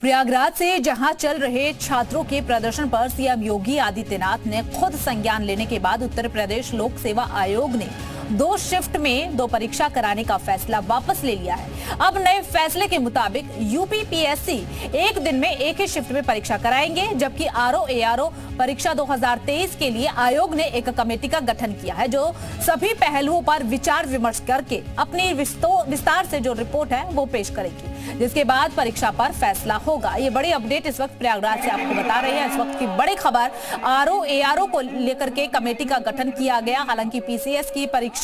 प्रयागराज से जहां चल रहे छात्रों के प्रदर्शन पर सीएम योगी आदित्यनाथ ने खुद संज्ञान लेने के बाद उत्तर प्रदेश लोक सेवा आयोग ने 2 शिफ्ट में 2 परीक्षा कराने का फैसला वापस ले लिया है। अब नए फैसले के मुताबिक यूपीपीएससी एक दिन में एक ही शिफ्ट में परीक्षा कराएंगे, जबकि आरओ परीक्षा 2023 के लिए आयोग ने एक कमेटी का गठन किया है जो सभी पहलुओं पर विचार विमर्श करके अपनी विस्तार से जो रिपोर्ट है वो पेश करेगी, जिसके बाद परीक्षा पर फैसला होगा। ये बड़ी अपडेट इस वक्त प्रयागराज से आपको बता रहे हैं। इस वक्त की बड़ी खबर, आरओ को लेकर के कमेटी का गठन किया गया। हालांकि पीसीएस की परीक्षा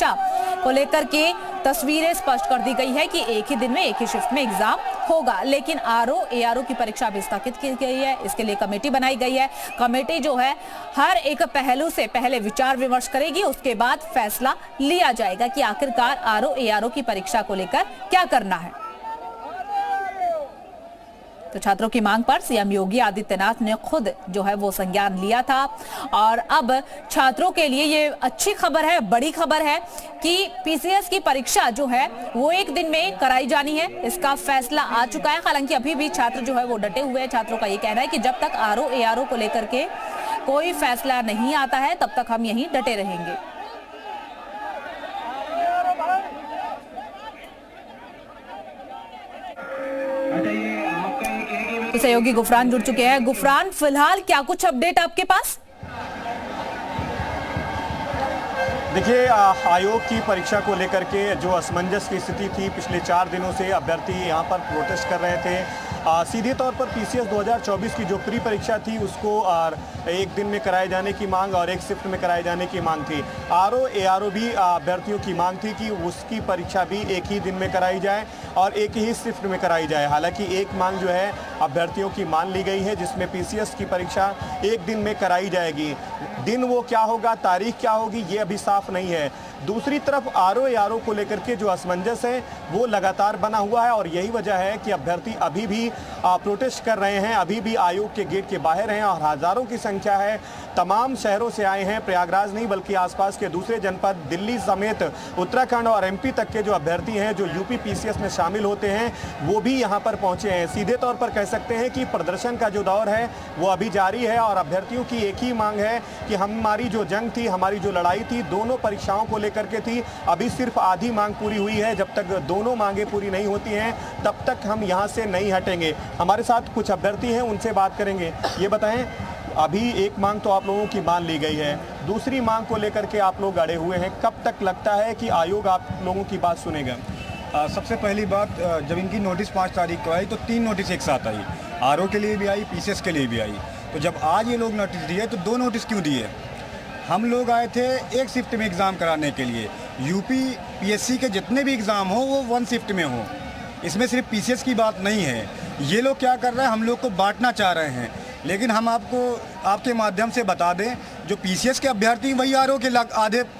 को लेकर के तस्वीरें स्पष्ट कर दी गई है कि एक ही दिन में एक ही शिफ्ट में एग्जाम होगा, लेकिन आरओ की परीक्षा भी स्थगित की गई है। इसके लिए कमेटी बनाई गई है। कमेटी जो है हर एक पहलू से पहले विचार विमर्श करेगी, उसके बाद फैसला लिया जाएगा कि आखिरकार आरओ की परीक्षा को लेकर क्या करना है। तो छात्रों की मांग पर सीएम योगी आदित्यनाथ ने खुद जो है वो संज्ञान लिया था और अब छात्रों के लिए ये अच्छी खबर है, बड़ी खबर है कि पीसीएस की परीक्षा जो है वो एक दिन में कराई जानी है। इसका फैसला आ चुका है। हालांकि अभी भी छात्र जो है वो डटे हुए हैं। छात्रों का ये कहना है कि जब तक आरओ को लेकर के कोई फैसला नहीं आता है तब तक हम यहीं डटे रहेंगे। तो सहयोगी गुफरान जुड़ चुके हैं। गुफरान, फिलहाल क्या कुछ अपडेट आपके पास? देखिए, आयोग की परीक्षा को लेकर के जो असमंजस की स्थिति थी, पिछले 4 दिनों से अभ्यर्थी यहां पर प्रोटेस्ट कर रहे थे। सीधे तौर पर पीसीएस 2024 की जो प्री परीक्षा थी उसको एक दिन में कराए जाने की मांग और एक शिफ्ट में कराए जाने की मांग थी। आरओ भी अभ्यर्थियों की मांग थी कि उसकी परीक्षा भी एक ही दिन में कराई जाए और एक ही शिफ्ट में कराई जाए। हालांकि एक मांग जो है अभ्यर्थियों की मान ली गई है, जिसमें पीसीएस की परीक्षा एक दिन में कराई जाएगी। दिन वो क्या होगा, तारीख क्या होगी, ये अभी साफ नहीं है। दूसरी तरफ आरओ को लेकर के जो असमंजस है वो लगातार बना हुआ है और यही वजह है कि अभ्यर्थी अभी भी प्रोटेस्ट कर रहे हैं, अभी भी आयोग के गेट के बाहर हैं और हजारों की संख्या है। तमाम शहरों से आए हैं, प्रयागराज नहीं बल्कि आसपास के दूसरे जनपद दिल्ली समेत उत्तराखंड और एमपी तक के जो अभ्यर्थी हैं जो यूपी पीसीएस में शामिल होते हैं वो भी यहाँ पर पहुँचे हैं। सीधे तौर पर कह सकते हैं कि प्रदर्शन का जो दौर है वो अभी जारी है और अभ्यर्थियों की एक ही मांग है कि हमारी जो जंग थी, हमारी जो लड़ाई थी, दोनों परीक्षाओं को लेकर के थी, अभी सिर्फ आधी मांग पूरी हुई है। जब तक दोनों मांगे पूरी नहीं होती हैं तब तक हम यहाँ से नहीं हटेंगे। हमारे साथ कुछ अभ्यर्थी हैं, उनसे बात करेंगे। ये बताएं, अभी एक मांग तो आप लोगों की मान ली गई है, दूसरी मांग को लेकर के आप लोग अड़े हुए हैं। कब तक लगता है कि आयोग आप लोगों की बात सुनेगा? सबसे पहली बात, जब इनकी नोटिस 5 तारीख को आई तो 3 नोटिस एक साथ आई, आरओ के लिए भी आई, पीसीएस के लिए भी आई। तो जब आज ये लोग नोटिस दिए तो 2 नोटिस क्यों दिए? हम लोग आए थे एक शिफ्ट में एग्ज़ाम कराने के लिए। यूपी पीएससी के जितने भी एग्ज़ाम हो वो 1 शिफ्ट में हो, इसमें सिर्फ पीसीएस की बात नहीं है। ये लोग क्या कर रहे हैं, हम लोग को बांटना चाह रहे हैं। लेकिन हम आपको आपके माध्यम से बता दें, जो पीसीएस के अभ्यर्थी वही आरओ के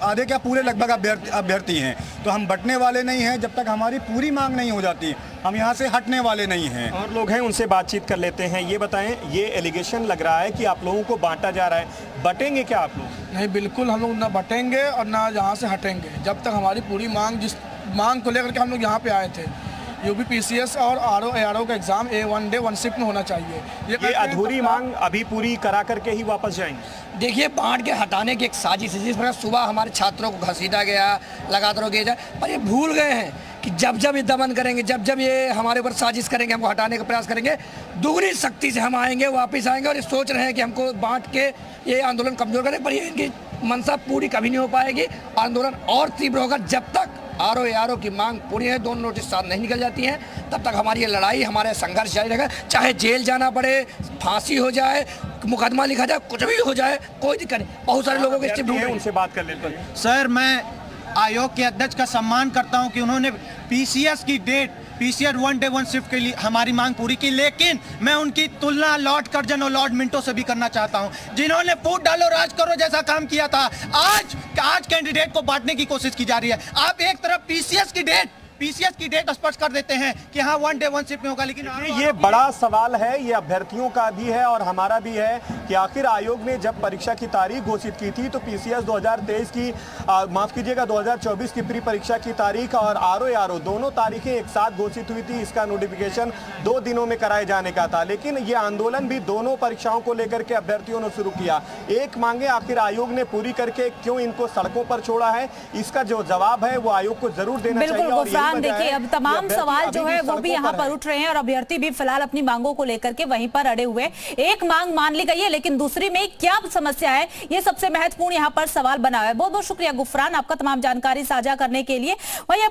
आधे क्या पूरे लगभग अभ्यर्थी हैं। तो हम बटने वाले नहीं हैं, जब तक हमारी पूरी मांग नहीं हो जाती हम यहाँ से हटने वाले नहीं हैं। और लोग हैं, उनसे बातचीत कर लेते हैं। ये बताएं, ये एलिगेशन लग रहा है कि आप लोगों को बांटा जा रहा है, बटेंगे क्या आप लोग? नहीं, बिल्कुल हम लोग ना बटेंगे और ना यहाँ से हटेंगे जब तक हमारी पूरी मांग, जिस मांग को लेकर के हम लोग यहाँ पे आए थे। यूपी पीसीएस और आरओ का एग्जाम वन डे 1 शिफ्ट में होना चाहिए। ये अधूरी मांग अभी पूरी करा करके ही वापस जाएंगे। देखिए, बांट के हटाने की एक साजिश है, जिस प्रकार सुबह हमारे छात्रों को घसीटा गया, लगातार किया जाए, पर ये भूल गए हैं कि जब जब ये दमन करेंगे, जब जब ये हमारे ऊपर साजिश करेंगे, हमको हटाने का प्रयास करेंगे, दुगनी शक्ति से हम आएंगे, वापस आएंगे। और ये सोच रहे हैं कि हमको बांट के ये आंदोलन कमजोर करें, पर ये इनकी मंशा पूरी कभी नहीं हो पाएगी। आंदोलन और तीव्र होगा जब तक आरओ की मांग पूरी है, 2 नोटिस साथ नहीं निकल जाती हैं, तब तक हमारी ये लड़ाई, हमारा संघर्ष जारी रहेगा। चाहे जेल जाना पड़े, फांसी हो जाए, मुकदमा लिखा जाए, कुछ भी हो जाए, कोई दिक्कत नहीं। बहुत सारे लोगों के उनसे बात कर लेते हैं। सर, मैं आयोग के अध्यक्ष का सम्मान करता हूं कि उन्होंने पीसीएस की डेट, पीसीएस 1 डे 1 शिफ्ट के लिए हमारी मांग पूरी की, लेकिन मैं उनकी तुलना लॉर्ड कर्जन और लॉर्ड मिंटो से भी करना चाहता हूं, जिन्होंने फूट डालो राज करो जैसा काम किया था। आज कैंडिडेट को बांटने की कोशिश की जा रही है। आप एक तरफ पीसीएस की डेट पीसीएस की डेट स्पष्ट कर देते हैं कि हाँ 1 डे 1 शिफ्ट में होगा, लेकिन ये बड़ा सवाल है, ये अभ्यर्थियों का भी है और हमारा भी है कि आखिर आयोग ने जब परीक्षा की तारीख घोषित की थी तो पीसीएस 2023 की माफ कीजिएगा 2024 की प्री परीक्षा की तारीख और आरओ दोनों तारीखें एक साथ घोषित हुई थी। इसका नोटिफिकेशन 2 दिनों में कराए जाने का था, लेकिन ये आंदोलन भी दोनों परीक्षाओं को लेकर के अभ्यर्थियों ने शुरू किया। एक मांगे आखिर आयोग ने पूरी करके क्यों इनको सड़कों पर छोड़ा है, इसका जो जवाब है वो आयोग को जरूर देना चाहिए। बिल्कुल गुफरान, देखिए अब तमाम सवाल जो है वो भी यहाँ पर उठ रहे हैं और अभ्यर्थी भी फिलहाल अपनी मांगों को लेकर के वहीं पर अड़े हुए। एक मांग मान ली गई है, लेकिन दूसरी में क्या समस्या है, ये सबसे महत्वपूर्ण यहाँ पर सवाल बना है। बहुत बहुत शुक्रिया गुफरान, आपका तमाम जानकारी साझा करने के लिए। वही